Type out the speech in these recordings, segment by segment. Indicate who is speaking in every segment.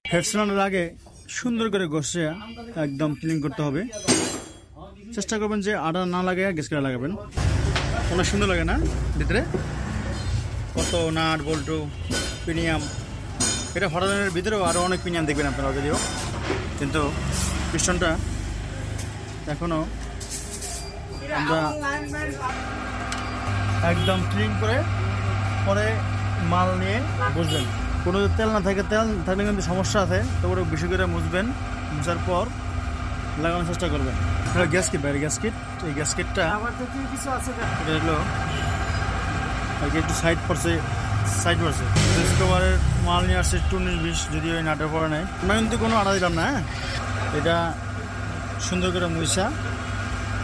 Speaker 1: Head চালানোর আগে সুন্দর করে ঘষে একদম ক্লিন করতে হবে। চেষ্টা করবেন যে আটা না লাগে গ্যাসকেটে লাগাবেন, অনেক সুন্দর লাগে না ভিতরে কত নাট বল্টু প্রিমিয়াম। এটা হরানের ভিতরেও আরও অনেক প্রিমিয়াম দেখবেন আপনারা যদিও, কিন্তু পিস্টনটা এখনও আমরা একদম ক্লিন করে পরে মাল নিয়ে বসবেন। কোনো তেল না থাকে, তেল থাকলে কিন্তু সমস্যা আছে, তো ওটা বেশি করে মুছবেন, মুছার পর লাগানোর চেষ্টা করবেন। গ্যাসকিট বাইরে গ্যাসকিট, এই গ্যাসকিটটা এটা হলো আর কি একটু সাইড পড়ছে ডিসকভারের মাল নিয়ে আসছে 19-20, যদি ওই নাটের পরে নেয় আমরা কিন্তু কোনো আটা দিলাম না। হ্যাঁ, এটা সুন্দর করে মুছা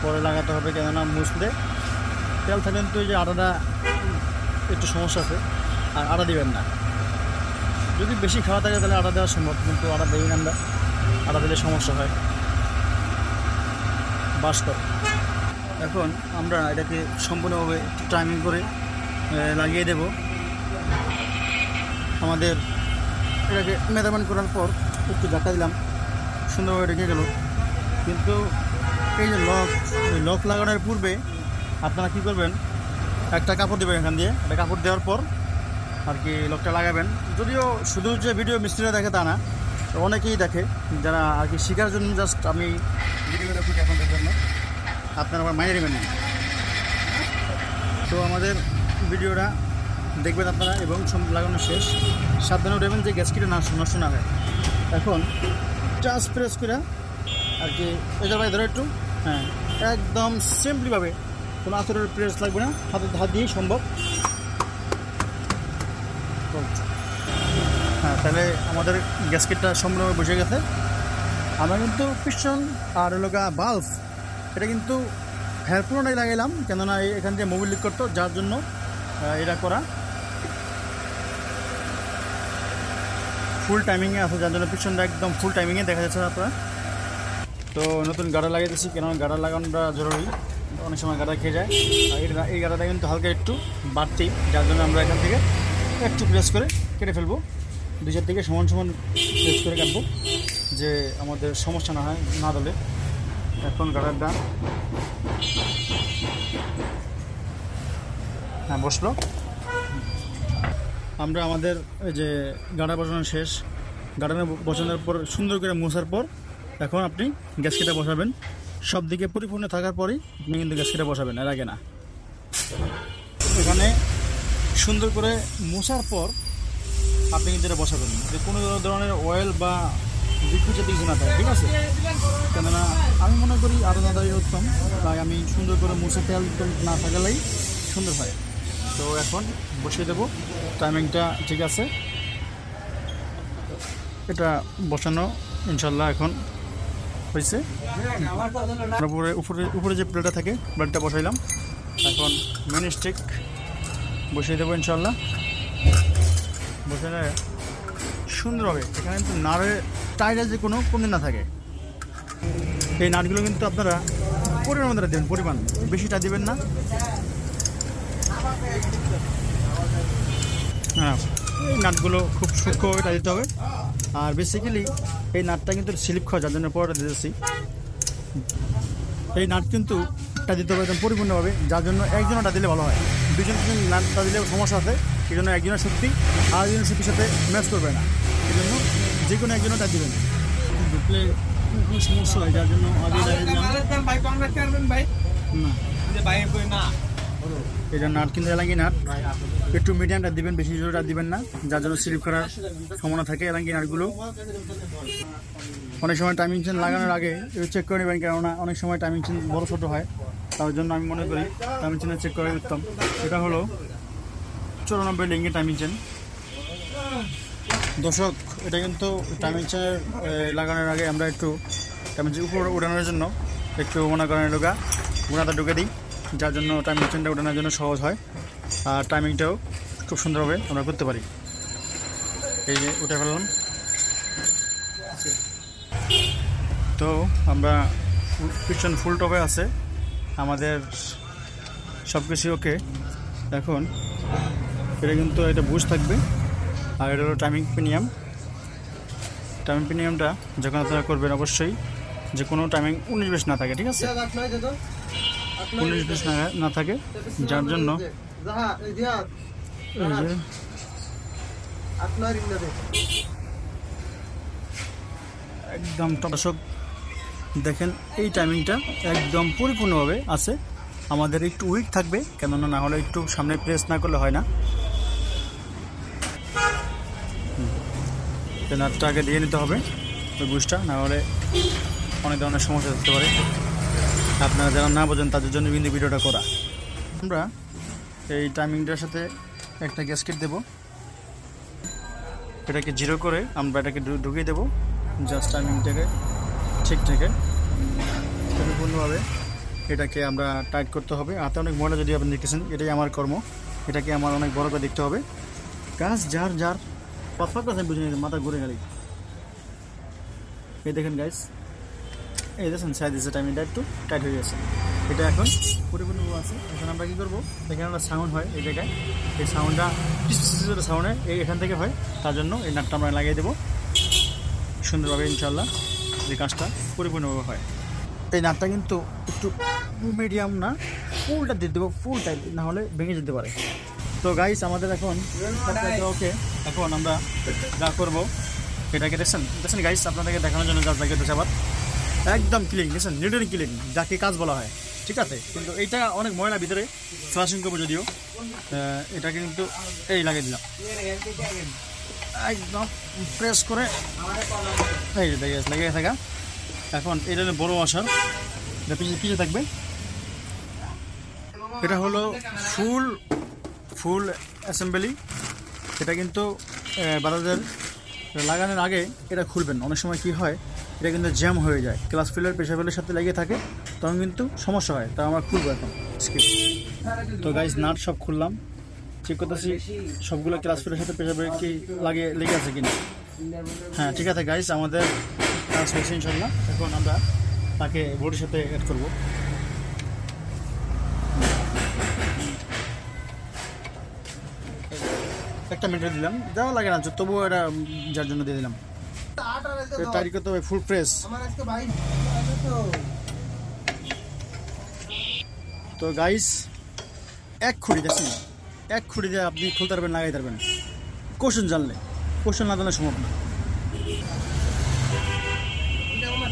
Speaker 1: পরে লাগাতে হবে, কেননা মুছলে তেল থাকলে কিন্তু এই যে আটাটা একটু সমস্যা আছে, আর আটা দিবেন না। যদি বেশি খাওয়া থাকে তাহলে আটা দেওয়া সম্ভব, কিন্তু আটা দেই না আমরা, আটা দিলে সমস্যা হয় বাস্তব। এখন আমরা এটাকে সম্পূর্ণভাবে টাইমিং করে লাগিয়ে দেব। আমাদের এটাকে মেজারমেন্ট করার পর একটু ধাক্কা দিলাম, সুন্দরভাবে রেখে গেল। কিন্তু এই যে লক লাগানোর পূর্বে আপনারা কী করবেন, একটা কাপড় দেবেন এখান দিয়ে, একটা কাপড় দেওয়ার পর আর কি লকটা লাগাবেন। যদিও শুধু যে ভিডিও মিস্ত্রিরা দেখে তা না, অনেকেই দেখে যারা আর কি শেখার জন্য, জাস্ট আমি ভিডিও দেখি আপনাদের জন্য, আপনারা আবার মাইনে নেবেন না। তো আমাদের ভিডিওটা দেখবেন আপনারা এবং লাগানো শেষ সাবধানে উঠবেন যে গ্যাসকিটে নষ্ট না হয়। এখন জাস্ট প্রেস করে আর কি এটা ভাই ধরে একটু, হ্যাঁ একদম সিম্পলিভাবে, কোনো আতরের প্রেস লাগবে না, হাত দিয়েই সম্ভব। হ্যাঁ, তাহলে আমাদের গ্যাসকেটটা সম্পূর্ণভাবে বসে গেছে। আমরা কিন্তু পিস্টন আর এলাকা বাল্ব এটা কিন্তু পুরোটাই লাগাইলাম, কেননা এখান থেকে মোবিল লিক করতো, যার জন্য এটা করা। ফুল টাইমিংয়ে আছে, যার জন্য পিস্টনটা একদম ফুল টাইমিংয়ে দেখা যাচ্ছে আপনারা। তো নতুন গাড়া লাগিয়ে দিচ্ছি, কেননা গাড়া লাগানোটা জরুরি, অনেক সময় গাড়া খেয়ে যায়। আর এই গাড়াটা কিন্তু হালকা একটু বাড়তি, যার জন্য আমরা এখান থেকে একটু প্রেস করে কেটে ফেলবো, 2-4 দিকে সমান প্রেস করে কাটবো, যে আমাদের সমস্যা না হয় না দলে। এখন গাড়াটা হ্যাঁ বসলো। আমরা আমাদের এই যে গাড়া বসানো শেষ, গাড়া বসানোর পর সুন্দর করে মোছার পর এখন আপনি গ্যাসকেটে বসাবেন। সব দিকে পরিপূর্ণ থাকার পরেই আপনি কিন্তু গ্যাসকেটে বসাবেন, এর আগে না। এখানে সুন্দর করে মোছার পর আপনি কিন্তু এটা বসাবেন, যে কোনো ধরনের অয়েল বা লিকুইড যাতে কিছু না থাকে, ঠিক আছে? কেননা আমি মনে করি আরও না দাঁড়িয়ে উঠতাম, তাই আমি সুন্দর করে মুছে তেল না থাকলেই সুন্দর হয়। তো এখন বসিয়ে দেবো, টাইমিংটা ঠিক আছে, এটা বসানো ইনশাল্লাহ এখন হয়েছে। উপরে যে প্লেটটা থাকে প্লেটটা বসাইলাম, এখন মেন স্টিক বসিয়ে দেবো ইনশাল্লাহ। বসালে সুন্দর হবে। এখানে কিন্তু নাড়ের টাইটের যে কোনো কমতি না থাকে। এই নাটগুলো কিন্তু আপনারা পরিমাণ মতো দেবেন, পরিমাণ বেশিটা দেবেন না। হ্যাঁ, এই নাটগুলো খুব সূক্ষ্মভাবে টাই দিতে হবে। আর বেসিক্যালি এই নাটটা কিন্তু স্লিপ খাওয়া, যার জন্য পরোটা দিতেছি। এই নাট কিন্তু টা দিতে হবে একদম পরিপূর্ণভাবে, যার জন্য একজনটা দিলে ভালো হয়। দুজন নাটটা দিলে সমস্যা আছে, এই জন্য একজনের শক্তি আর একজনের শক্তির সাথে ম্যাচ করবে না, এই জন্য যে কোনো একজনটা দিবেন। ঢুকলে সমস্যা হয়, যার জন্য আগে না এটা নাট কিন্তু এলাঙ্গি নাট একটু মিডিয়ামটা দিবেন, বেশি জোরটা দিবেন না, যার জন্য স্লিপ করার সম্ভাবনা থাকে। এলাঙ্গি নাটগুলো অনেক সময় টাইমিং চেন লাগানোর আগে চেক করে নেবেন, কেননা অনেক সময় টাইমিং চেন বড়ো ছোটো হয়, তার জন্য আমি মনে করি টাইমিং চেনে চেক করে উত্তম। এটা হলো 94 লিঙ্গের টাইমিং চেন। দর্শক, এটা কিন্তু টাইমিং চেনের লাগানোর আগে আমরা একটু টাইমিং চেন উপরে উঠানোর জন্য একটু মনে করেন লোকা গুণাটা ঢুকে দিই, যার জন্য টাইমিং চেনটা উঠানোর জন্য সহজ হয়, আর টাইমিংটাও খুব সুন্দরভাবে আমরা করতে পারি। এই যে উঠে ফেললাম। তো আমরা পিছন ফুল টপে আছে, আমাদের সব কিছু ওকে। এখন এটা কিন্তু এটা বুশ থাকবে, আর এটা হলো টাইমিং প্রিমিয়াম। টাইমিং প্রিমিয়ামটা যখন আপনারা করবেন অবশ্যই যে কোনো টাইমিং 19-20 না থাকে, ঠিক আছে? 19-20 না থাকে, যার জন্য একদম দর্শক দেখেন এই টাইমিংটা একদম পরিপূর্ণভাবে আছে। আমাদের একটু উইক থাকবে, কেননা না হলে একটু সামনে প্রেস না করলে হয় না। নাটটা আগে দিয়ে নিতে হবে ওই বুশটা, না হলে অনেক ধরনের সমস্যা থাকতে পারে। আপনারা যারা না বোঝেন তাদের জন্য কিন্তু ভিডিওটা করা। আমরা এই টাইমিংটার সাথে একটা গ্যাসকেট দেব, এটাকে 0 করে আমরা এটাকে ঢুকিয়ে দেবো। জাস্ট টাইমিংটাকে ঠিক থেকে পরিপূর্ণভাবে এটাকে আমরা টাইট করতে হবে। হাতে অনেক ময়লা যদি আপনি দেখতেছেন, এটাই আমার কর্ম, এটাকে আমার অনেক বড় করে দেখতে হবে। কাজ যার যার কথা বুঝে নিতে মাথা ঘুরে গেলে। এই দেখেন গাইস, এই দেখেন সাইড দিচ্ছে টাইমিংটা একটু টাইট হয়ে গেছে। এটা এখন পরিপূর্ণভাবে আছে। এখন আমরা কী করবো, এখানে একটা সাউন্ড হয় এই জায়গায়, এই সাউন্ডটা সাউন্ডে এখান থেকে হয়, তার জন্য এই নাটটা আমরা লাগিয়ে দেবো সুন্দরভাবে, ইনশাল্লাহ যে কাজটা পরিপূর্ণভাবে হয়। এই নাটটা কিন্তু একটু মিডিয়াম না, ফুলটা দিয়ে দেবো, ফুল টাইট, না হলে ভেঙে যেতে পারে। তো গাইস আমাদের এখন ওকে, এখন আমরা যা করবো এটাকে দেখছেন গাইস, আপনাদেরকে দেখানোর জন্য যা জায়গাটা আবার একদম ক্লিন, দেখছেন নিট এন্ড ক্লিন, যাকে কাজ বলা হয়, ঠিক আছে? কিন্তু এইটা অনেক ময়লা ভিতরে ফ্লাশিং করবো যদিও, এটাকে কিন্তু এই লাগিয়ে দিলাম একদম প্রেস করে, এই লেগে থাকা। এখন এটা বড় ওয়াশার, এটা পিছিয়ে থাকবে। এটা হলো ফুল অ্যাসেম্বলি। এটা কিন্তু বাজারের লাগানোর আগে এটা খুলবেন। অনেক সময় কি হয়, এটা কিন্তু জ্যাম হয়ে যায়, ক্লাস ফিলের প্রেশার ফিলের সাথে লেগে থাকে, তখন কিন্তু সমস্যা হয়। তা আমরা খুলবো এখন স্কিপ। তো গাইস নাট সব খুললাম, চেক করতেছি সবগুলো ক্লাস ফিলের সাথে প্রেশার ফিলের কি লেগে আছে কিনা। হ্যাঁ ঠিক আছে গাইস, আমাদের কাজ হয়েছে ইনশাল্লাহ। এখন আমরা তাকে বোর্ডের সাথে অ্যাড করবো। একটা মিনিট দিলাম, দেওয়া লাগে না তবুও এটা যার জন্য দিয়ে দিলাম। টাইট করতে হবে ফুল প্রেস। তো গাইস এক খুঁড়ি দেখছেন, এক খুঁড়ি দিয়ে আপনি খুলতে পারবেন, লাগাইতে পারবেন, কোশ্চেন জানলে। কোশ্চেন না জানলে সম্ভব না।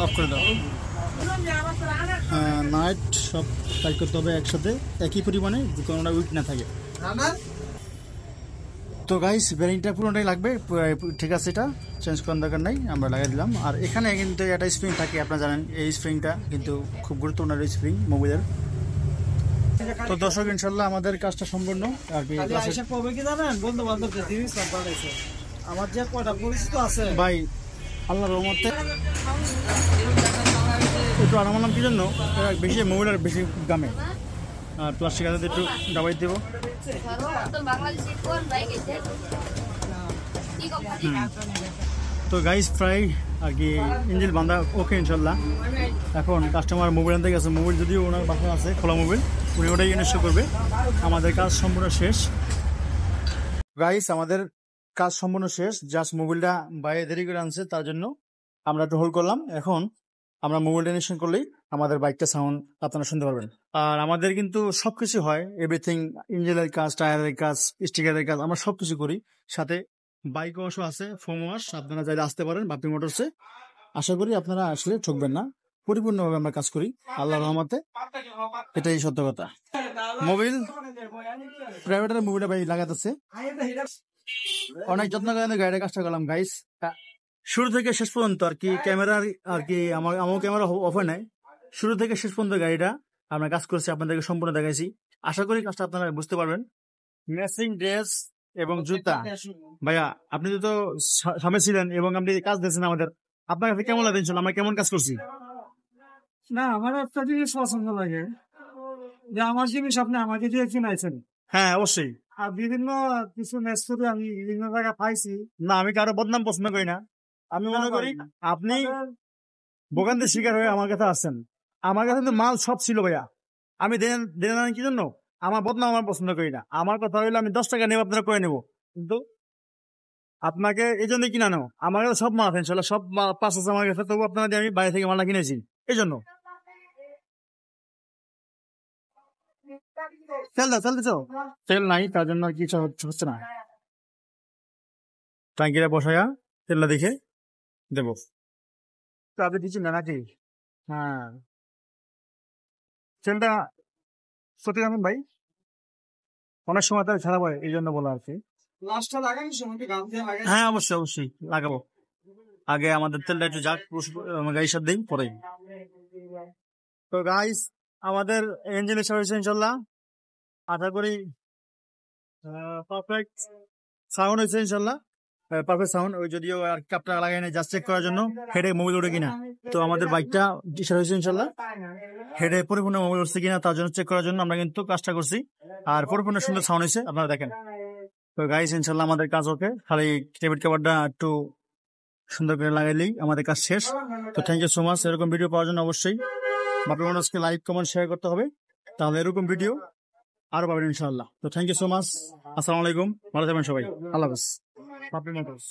Speaker 1: অফ করে দাও। নাইট সব টাইট করতে হবে একসাথে একই পরিমাণে, কোনোটা উইক না থাকে। তো গাইস বেরিংটা পুরোটাই লাগবে, ঠিক আছে, এটা চেঞ্জ করার দরকার নাই, আমরা লাগিয়ে দিলাম। আর এখানে কিন্তু একটা স্প্রিং থাকে, আপনারা জানেন এই স্প্রিংটা কিন্তু খুব গুরুত্বপূর্ণ স্প্রিং মোবাইলের। তো দর্শক ইনশাল্লাহ আমাদের কাজটা সম্পূর্ণ। আর কি জানেন, বন্ধু বান্ধব আমার যে কয়টা পরিচিত আছে ভাই, আল্লাহর রহমতে একটু আরাম আলাম কি জন্য বেশি মোবাইলের বেশি দামে, আর প্লাস্টিক হাতে একটু দাবাই দেবো। তো গাইস প্রায় আর কি ইঞ্জিন বান্ধা ওকে ইনশাল্লাহ। এখন কাস্টমার মোবাইল আনতে গেছে, মোবাইল যদিও ওনার বাসা আছে খোলা মোবাইল, উনি ওটাই ইনস্টল করবে। আমাদের কাজ সম্পূর্ণ শেষ গাইস, আমাদের কাজ সম্পূর্ণ শেষ। জাস্ট মোবাইলটা বাইরে দেরি করে আনছে, তার জন্য আমরা একটু হোল্ড করলাম। এখন আমরা মোবাইলটা ইনস্টল করলেই আমাদের বাইকটা সাউন্ড আপনারা শুনতে পারবেন। আর আমাদের কিন্তু সবকিছু হয়, এভরিথিং, ইঞ্জিনের কাজ, টায়ারের কাজ, স্টিকারের কাজ, আমরা সবকিছু করি। সাথে বাইক ওয়াশও আছে, ফোম ওয়াশ, আপনারা চাইলে আসতে পারেন বাপি মোটরসে। আশা করি আপনারা আসলে ঠকবেন না, পরিপূর্ণভাবে আমরা কাজ করি আল্লাহর রহমতে, এটাই সত্য কথা। মোবাইল প্রাইভেটের মোবাইলটা ভাই লাগাতেছে, অনেক যত্ন করে গাড়ির কাজটা করলাম গাইস, শুরু থেকে শেষ পর্যন্ত আর কি। ক্যামেরার আর কি আমার ক্যামেরা অফ হয় নাই, শুরু থেকে শেষ পর্যন্ত গাড়িটা আমরা কাজ করছি, আপনাদেরকে সম্পূর্ণ দেখাইছি। আশা করি কাজটা আপনারা বুঝতে পারবেন। ম্যাচিং ড্রেস এবং জুতা, ভাইয়া আপনি তো সামনে ছিলেন এবং আপনি কাজ দিয়েছেন আমাদের, আপনার কাছে কেমন লাগে আমরা কেমন কাজ করছি?
Speaker 2: না, আমার একটা জিনিস পছন্দ লাগে যে আমার জিনিস আপনি আমাকে দিয়ে কিনাইছেন।
Speaker 1: হ্যাঁ অবশ্যই।
Speaker 2: আর বিভিন্ন কিছু মেসুরি আমি বিভিন্ন জায়গায় পাইছি।
Speaker 1: না আমি কারো বদনাম পছন্দ করি না, আমি মনে করি আপনি ভোগান্তির শিকার হয়ে আমার কাছে আসছেন। আমার কাছে কিন্তু মাল সব ছিল ভাইয়া, আমি দেন কি জন্য? আমার বদনাম আমার পছন্দ করি না। আমার কথা হইলো আমি 10 টাকা নেব, আপনারা করে নেবো, কিন্তু আপনাকে এই জন্য কিনা নেও, আমার কাছে সব মাল আছে ইনশাল্লাহ, সব মাল পাঁচ আছে আমার কাছে, তবু আপনাদের আমি বাইরে থেকে মালটা কিনেছি এই জন্য। তেল দিছো? তেল নাই, তার জন্য আর কি হচ্ছে না। ট্যাঙ্কিটা বসায়া তেলটা দেখে দেবো। তো আপনি দিচ্ছেন না নাকি? হ্যাঁ, তেলটা সত্যি জানেন ভাই, অনেক সময় তার খারাপ হয়, এই জন্য বলা আর কি।
Speaker 2: লাস্টটা লাগাই সময় গান দিয়ে লাগাই।
Speaker 1: হ্যাঁ অবশ্যই অবশ্যই লাগাবো। আগে আমাদের তেলটা একটু যাক, গাড়ির সাথে দিই পরে। তো গাইস, আমাদের ইঞ্জিনের সার্ভিস ইনশাল্লাহ আশা করি পারফেক্ট সাউন্ড হয়েছে ইনশাল্লাহ, পারফেক্ট সাউন্ড। ওই যদিও আর কাপটা লাগাই নাই জাস্ট চেক করার জন্য হেডে মোবাইল ওঠে কিনা। তো আমাদের বাইকটা টিশার্ট হয়েছে ইনশাল্লাহ, হেডে পরিপূর্ণ মোবাইল উঠছে কিনা তার জন্য চেক করার জন্য আমরা কিন্তু কাজটা করছি, আর পরিপূর্ণ সুন্দর সাউন্ড হয়েছে আপনারা দেখেন। তো গাইস ইনশাল্লাহ আমাদের কাজ ওকে, খালি টেবিল কভারটা একটু সুন্দর করে লাগাইলেই আমাদের কাজ শেষ। তো থ্যাংক ইউ সো মাচ। এরকম ভিডিও পাওয়ার জন্য অবশ্যই বাপি মানুষকে লাইক কমেন্ট শেয়ার করতে হবে, তাহলে এরকম ভিডিও আরো পাবেন ইনশাআল্লাহ। তো থ্যাংক ইউ সো মাচ, আসসালামু আলাইকুম, ভালো থাকবেন সবাই, আল্লাহ হাফেজ। বাপি মোটরস।